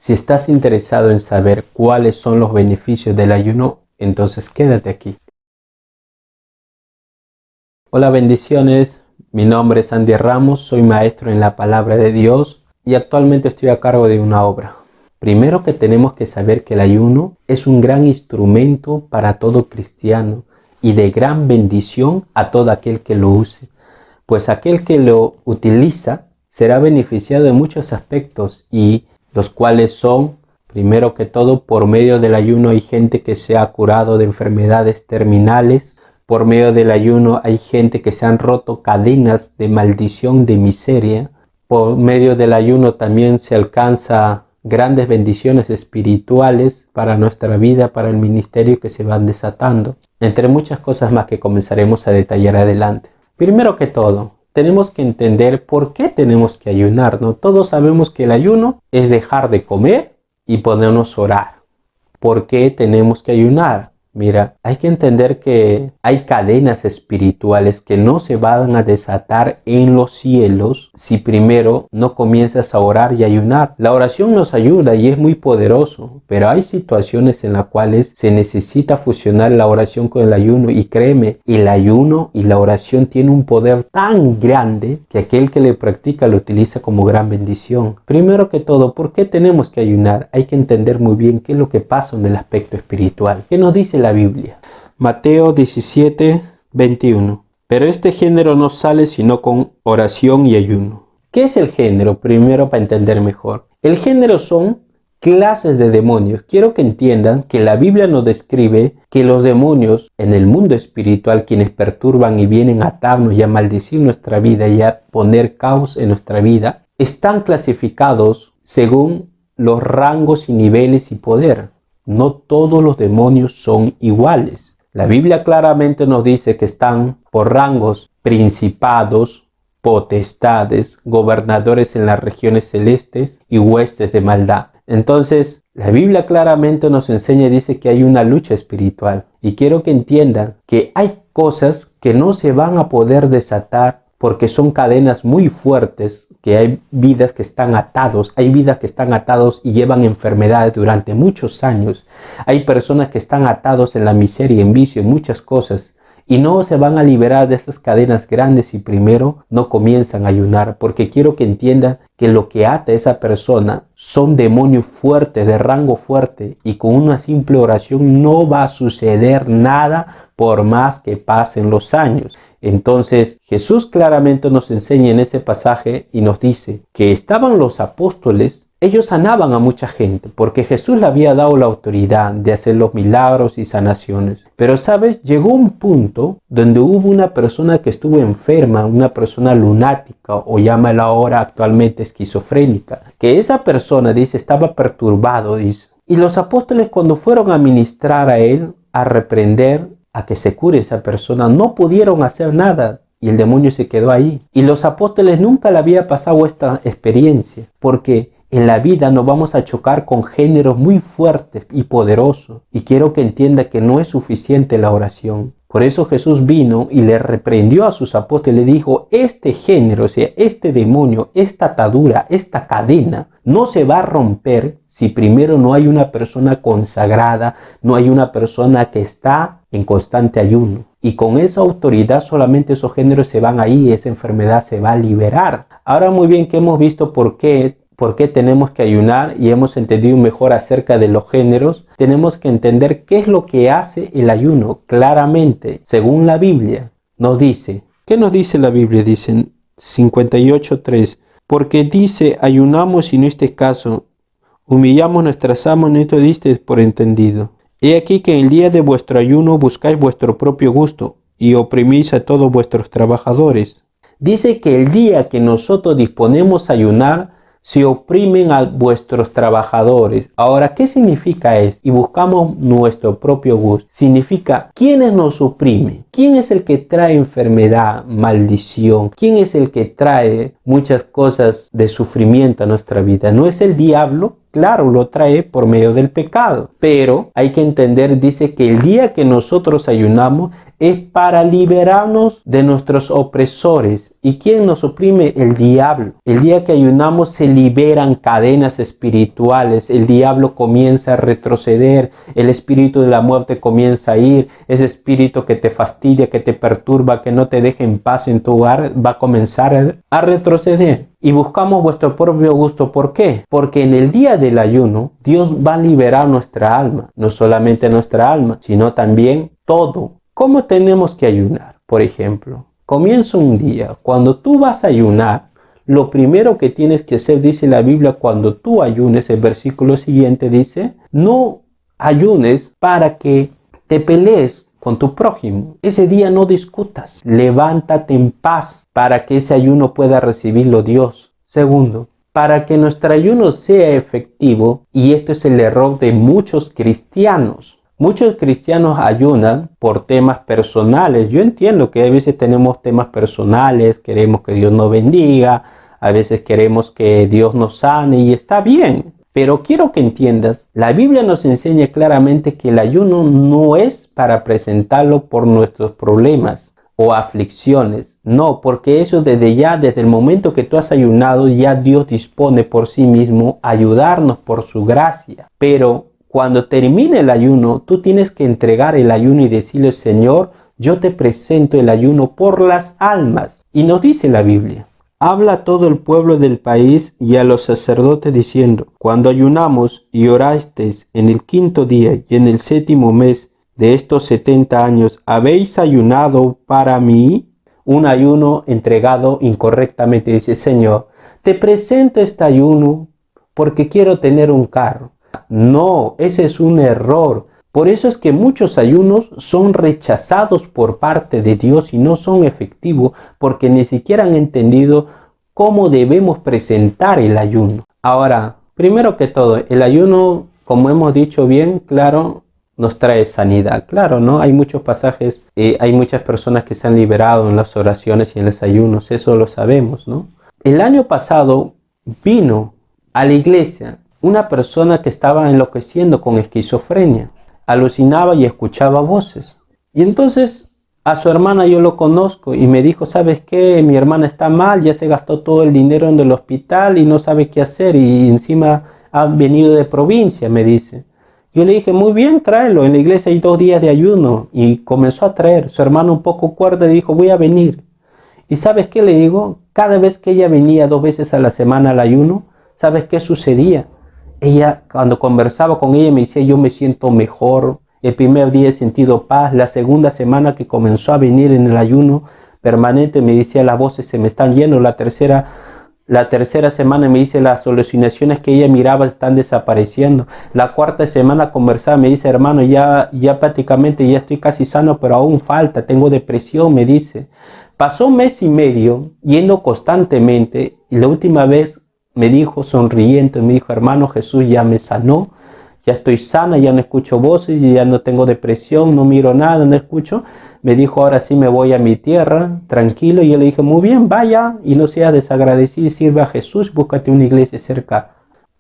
Si estás interesado en saber cuáles son los beneficios del ayuno, entonces quédate aquí. Hola, bendiciones. Mi nombre es Andy Ramos, soy maestro en la palabra de Dios y actualmente estoy a cargo de una obra. Primero que tenemos que saber que el ayuno es un gran instrumento para todo cristiano y de gran bendición a todo aquel que lo use, pues aquel que lo utiliza será beneficiado en muchos aspectos y los cuales son, primero que todo, por medio del ayuno hay gente que se ha curado de enfermedades terminales. Por medio del ayuno hay gente que se han roto cadenas de maldición, de miseria. Por medio del ayuno también se alcanza grandes bendiciones espirituales para nuestra vida, para el ministerio que se van desatando, entre muchas cosas más que comenzaremos a detallar adelante. Primero que todo, tenemos que entender por qué tenemos que ayunar, ¿no? Todos sabemos que el ayuno es dejar de comer y ponernos a orar. ¿Por qué tenemos que ayunar? Mira, hay que entender que hay cadenas espirituales que no se van a desatar en los cielos si primero no comienzas a orar y ayunar. La oración nos ayuda y es muy poderoso, pero hay situaciones en las cuales se necesita fusionar la oración con el ayuno y créeme, el ayuno y la oración tienen un poder tan grande que aquel que le practica lo utiliza como gran bendición. Primero que todo, ¿por qué tenemos que ayunar? Hay que entender muy bien qué es lo que pasa en el aspecto espiritual. ¿Qué nos dice la Biblia? Mateo 17, 21. Pero este género no sale sino con oración y ayuno. ¿Qué es el género? Primero, para entender mejor. El género son clases de demonios. Quiero que entiendan que la Biblia nos describe que los demonios en el mundo espiritual, quienes perturban y vienen a atarnos y a maldecir nuestra vida y a poner caos en nuestra vida, están clasificados según los rangos y niveles y poder. No todos los demonios son iguales. La Biblia claramente nos dice que están por rangos: principados, potestades, gobernadores en las regiones celestes y huestes de maldad. Entonces, la Biblia claramente nos enseña y dice que hay una lucha espiritual. Y quiero que entiendan que hay cosas que no se van a poder desatar porque son cadenas muy fuertes, que hay vidas que están atados, hay vidas que están atados y llevan enfermedades durante muchos años. Hay personas que están atados en la miseria, en vicio, en muchas cosas. Y no se van a liberar de esas cadenas grandes si primero no comienzan a ayunar. Porque quiero que entiendan que lo que ata a esa persona son demonios fuertes, de rango fuerte. Y con una simple oración no va a suceder nada por más que pasen los años. Entonces Jesús claramente nos enseña en ese pasaje y nos dice que estaban los apóstoles. Ellos sanaban a mucha gente porque Jesús le había dado la autoridad de hacer los milagros y sanaciones. Pero, ¿sabes? Llegó un punto donde hubo una persona que estuvo enferma, una persona lunática o llámala ahora actualmente esquizofrénica. Que esa persona, dice, estaba perturbado, dice. Y los apóstoles cuando fueron a ministrar a él, a reprender, a que se cure esa persona, no pudieron hacer nada. Y el demonio se quedó ahí. Y los apóstoles nunca le había pasado esta experiencia. Porque en la vida nos vamos a chocar con géneros muy fuertes y poderosos. Y quiero que entienda que no es suficiente la oración. Por eso Jesús vino y le reprendió a sus apóstoles y le dijo: este género, o sea, este demonio, esta atadura, esta cadena, no se va a romper si primero no hay una persona consagrada, no hay una persona que está en constante ayuno. Y con esa autoridad solamente esos géneros se van ahí y esa enfermedad se va a liberar. Ahora muy bien que hemos visto por qué tenemos que ayunar y hemos entendido mejor acerca de los géneros, tenemos que entender qué es lo que hace el ayuno. Claramente, según la Biblia, nos dice. ¿Qué nos dice la Biblia? Dicen 58:3. Porque dice: ayunamos y no esté caso, humillamos nuestras almas y no te diste por entendido. He aquí que en el día de vuestro ayuno buscáis vuestro propio gusto y oprimís a todos vuestros trabajadores. Dice que el día que nosotros disponemos a ayunar, se oprimen a vuestros trabajadores. Ahora, ¿qué significa esto? Y buscamos nuestro propio gusto. Significa, ¿quiénes nos oprimen? ¿Quién es el que trae enfermedad, maldición? ¿Quién es el que trae muchas cosas de sufrimiento a nuestra vida? ¿No es el diablo? Claro, lo trae por medio del pecado. Pero hay que entender, dice que el día que nosotros ayunamos es para liberarnos de nuestros opresores. ¿Y quién nos oprime? El diablo. El día que ayunamos se liberan cadenas espirituales. El diablo comienza a retroceder. El espíritu de la muerte comienza a ir. Ese espíritu que te fastidia, que te perturba, que no te deja en paz en tu hogar, va a comenzar a retroceder. Y buscamos vuestro propio gusto. ¿Por qué? Porque en el día del ayuno, Dios va a liberar nuestra alma. No solamente nuestra alma, sino también todo. ¿Cómo tenemos que ayunar? Por ejemplo, comienza un día. Cuando tú vas a ayunar, lo primero que tienes que hacer, dice la Biblia, cuando tú ayunes, el versículo siguiente dice, no ayunes para que te pelees con tu prójimo. Ese día no discutas. Levántate en paz para que ese ayuno pueda recibirlo Dios. Segundo, para que nuestro ayuno sea efectivo, y esto es el error de muchos cristianos. Muchos cristianos ayunan por temas personales. Yo entiendo que a veces tenemos temas personales, queremos que Dios nos bendiga, a veces queremos que Dios nos sane y está bien. Pero quiero que entiendas, la Biblia nos enseña claramente que el ayuno no es para presentarlo por nuestros problemas o aflicciones. No, porque eso desde el momento que tú has ayunado, ya Dios dispone por sí mismo a ayudarnos por su gracia. Pero cuando termine el ayuno, tú tienes que entregar el ayuno y decirle, Señor, yo te presento el ayuno por las almas. Y nos dice la Biblia, habla a todo el pueblo del país y a los sacerdotes diciendo, cuando ayunamos y orasteis en el 5.º día y en el 7.º mes de estos 70 años, ¿habéis ayunado para mí? Un ayuno entregado incorrectamente. Dice, Señor, te presento este ayuno porque quiero tener un carro. No, ese es un error. Por eso es que muchos ayunos son rechazados por parte de Dios y no son efectivos porque ni siquiera han entendido cómo debemos presentar el ayuno. Ahora, primero que todo, el ayuno, como hemos dicho bien, claro, nos trae sanidad. Claro, ¿no? Hay muchos pasajes, hay muchas personas que se han liberado en las oraciones y en los ayunos, eso lo sabemos, ¿no? El año pasado vino a la iglesia una persona que estaba enloqueciendo con esquizofrenia, alucinaba y escuchaba voces. Y entonces a su hermana yo lo conozco y me dijo, ¿sabes qué? Mi hermana está mal, ya se gastó todo el dinero en el hospital y no sabe qué hacer y encima ha venido de provincia, me dice. Yo le dije, muy bien, tráelo, en la iglesia hay 2 días de ayuno, y comenzó a traer. Su hermano un poco cuerdo dijo, voy a venir. ¿Y sabes qué le digo? Cada vez que ella venía 2 veces a la semana al ayuno, ¿sabes qué sucedía? Ella, cuando conversaba con ella, me decía, yo me siento mejor. El primer día he sentido paz. La segunda semana que comenzó a venir en el ayuno permanente, me decía, las voces se me están yendo. La tercera semana me dice, las alucinaciones que ella miraba están desapareciendo. La cuarta semana conversaba, me dice, hermano, ya prácticamente ya estoy casi sano, pero aún falta, tengo depresión, me dice. Pasó 1 mes y medio yendo constantemente, y la última vez me dijo sonriente, me dijo, hermano, Jesús ya me sanó, ya estoy sana, ya no escucho voces, ya no tengo depresión, no miro nada, no escucho. Me dijo, ahora sí me voy a mi tierra, tranquilo. Y yo le dije, muy bien, vaya y no seas desagradecido, sirve a Jesús, búscate una iglesia cerca.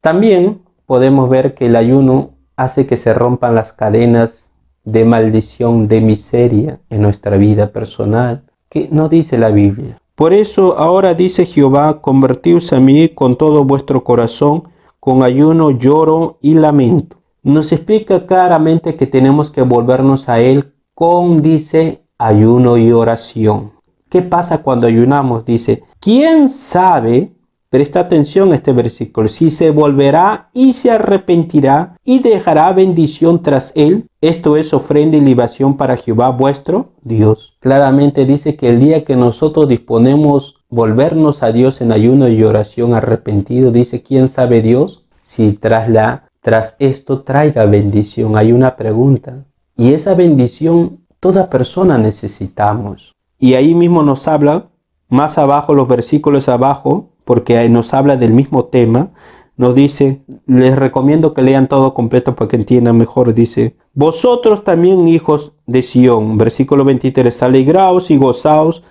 También podemos ver que el ayuno hace que se rompan las cadenas de maldición, de miseria en nuestra vida personal, que no dice la Biblia. Por eso ahora dice Jehová, convertíos a mí con todo vuestro corazón, con ayuno, lloro y lamento. Nos explica claramente que tenemos que volvernos a Él con, dice, ayuno y oración. ¿Qué pasa cuando ayunamos? Dice, ¿quién sabe? Presta atención a este versículo. Si se volverá y se arrepentirá y dejará bendición tras él. Esto es ofrenda y libación para Jehová vuestro Dios. Claramente dice que el día que nosotros disponemos volvernos a Dios en ayuno y oración arrepentido, dice, ¿quién sabe Dios? Si tras esto traiga bendición. Hay una pregunta. Y esa bendición toda persona necesitamos. Y ahí mismo nos habla, más abajo, los versículos abajo, porque ahí nos habla del mismo tema, nos dice, les recomiendo que lean todo completo para que entiendan mejor, dice, vosotros también hijos de Sión, versículo 23, alegraos y gozaos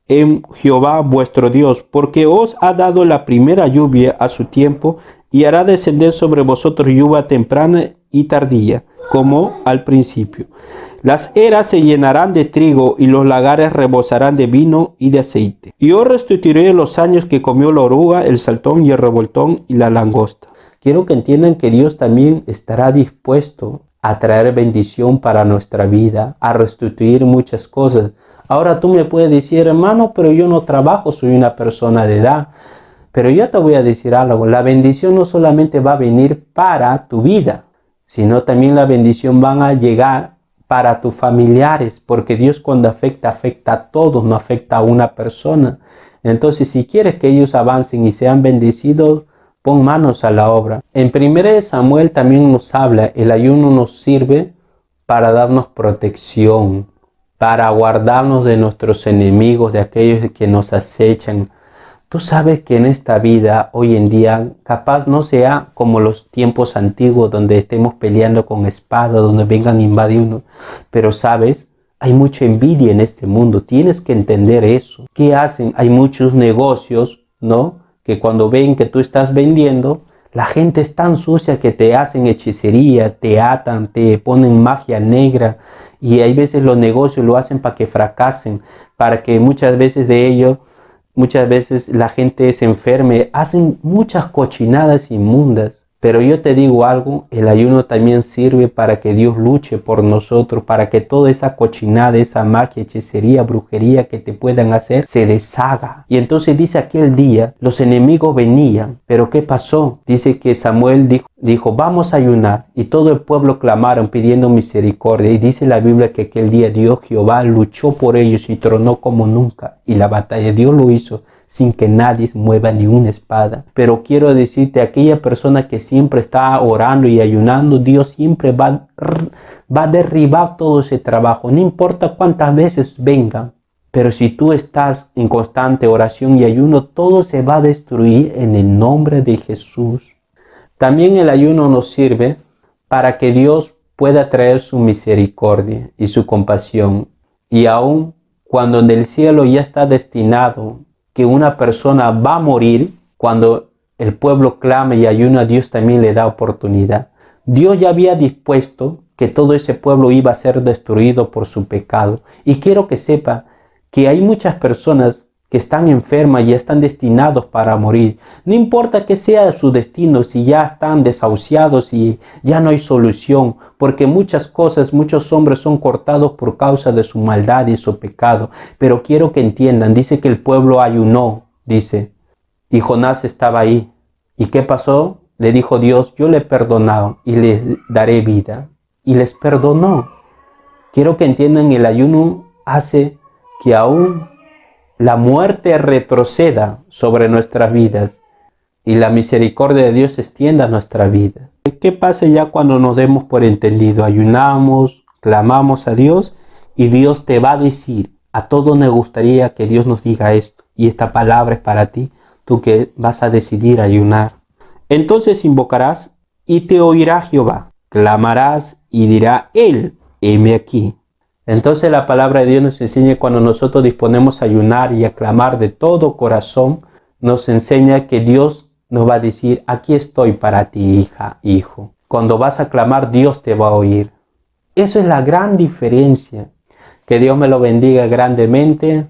en Jehová vuestro Dios, porque os ha dado la primera lluvia a su tiempo y hará descender sobre vosotros lluvia temprana y tardía, como al principio. Las eras se llenarán de trigo y los lagares rebosarán de vino y de aceite. Y yo restituiré los años que comió la oruga, el saltón y el revoltón y la langosta. Quiero que entiendan que Dios también estará dispuesto a traer bendición para nuestra vida, a restituir muchas cosas. Ahora tú me puedes decir, hermano, pero yo no trabajo, soy una persona de edad. Pero yo te voy a decir algo, la bendición no solamente va a venir para tu vida, sino también la bendición van a llegar para tus familiares, porque Dios cuando afecta a todos, no afecta a una persona. Entonces, si quieres que ellos avancen y sean bendecidos, pon manos a la obra. En 1 Samuel también nos habla, el ayuno nos sirve para darnos protección, para guardarnos de nuestros enemigos, de aquellos que nos acechan. Tú sabes que en esta vida, hoy en día, capaz no sea como los tiempos antiguos donde estemos peleando con espada, donde vengan a invadirnos, pero sabes, hay mucha envidia en este mundo, tienes que entender eso. ¿Qué hacen? Hay muchos negocios, ¿no? Que cuando ven que tú estás vendiendo, la gente es tan sucia que te hacen hechicería, te atan, te ponen magia negra, y hay veces los negocios lo hacen para que fracasen, para que muchas veces la gente se enferme, hacen muchas cochinadas inmundas. Pero yo te digo algo, el ayuno también sirve para que Dios luche por nosotros, para que toda esa cochinada, esa magia, hechicería, brujería que te puedan hacer, se deshaga. Y entonces dice aquel día, los enemigos venían, pero ¿qué pasó? Dice que Samuel dijo, vamos a ayunar, y todo el pueblo clamaron pidiendo misericordia, y dice la Biblia que aquel día Dios Jehová luchó por ellos y tronó como nunca, y la batalla Dios lo hizo sin que nadie mueva ni una espada. Pero quiero decirte, aquella persona que siempre está orando y ayunando, Dios siempre va a derribar todo ese trabajo, no importa cuántas veces vengan. Pero si tú estás en constante oración y ayuno, todo se va a destruir en el nombre de Jesús. También el ayuno nos sirve para que Dios pueda traer su misericordia y su compasión. Y aun cuando en el cielo ya está destinado que una persona va a morir, cuando el pueblo clama y ayuna, Dios también le da oportunidad. Dios ya había dispuesto que todo ese pueblo iba a ser destruido por su pecado. Y quiero que sepa que hay muchas personas que están enfermas y ya están destinados para morir. No importa que sea su destino, si ya están desahuciados y ya no hay solución, porque muchas cosas, muchos hombres son cortados por causa de su maldad y su pecado. Pero quiero que entiendan, dice que el pueblo ayunó, dice, y Jonás estaba ahí. ¿Y qué pasó? Le dijo Dios, yo le he perdonado y le daré vida. Y les perdonó. Quiero que entiendan, el ayuno hace que aún la muerte retroceda sobre nuestras vidas y la misericordia de Dios extienda nuestra vida. ¿Qué pasa ya cuando nos demos por entendido? Ayunamos, clamamos a Dios y Dios te va a decir, a todos nos gustaría que Dios nos diga esto y esta palabra es para ti, tú que vas a decidir ayunar. Entonces invocarás y te oirá Jehová, clamarás y dirá Él, heme aquí. Entonces la palabra de Dios nos enseña, cuando nosotros disponemos a ayunar y a clamar de todo corazón, nos enseña que Dios nos va a decir, aquí estoy para ti, hija, hijo. Cuando vas a clamar, Dios te va a oír. Eso es la gran diferencia. Que Dios me lo bendiga grandemente.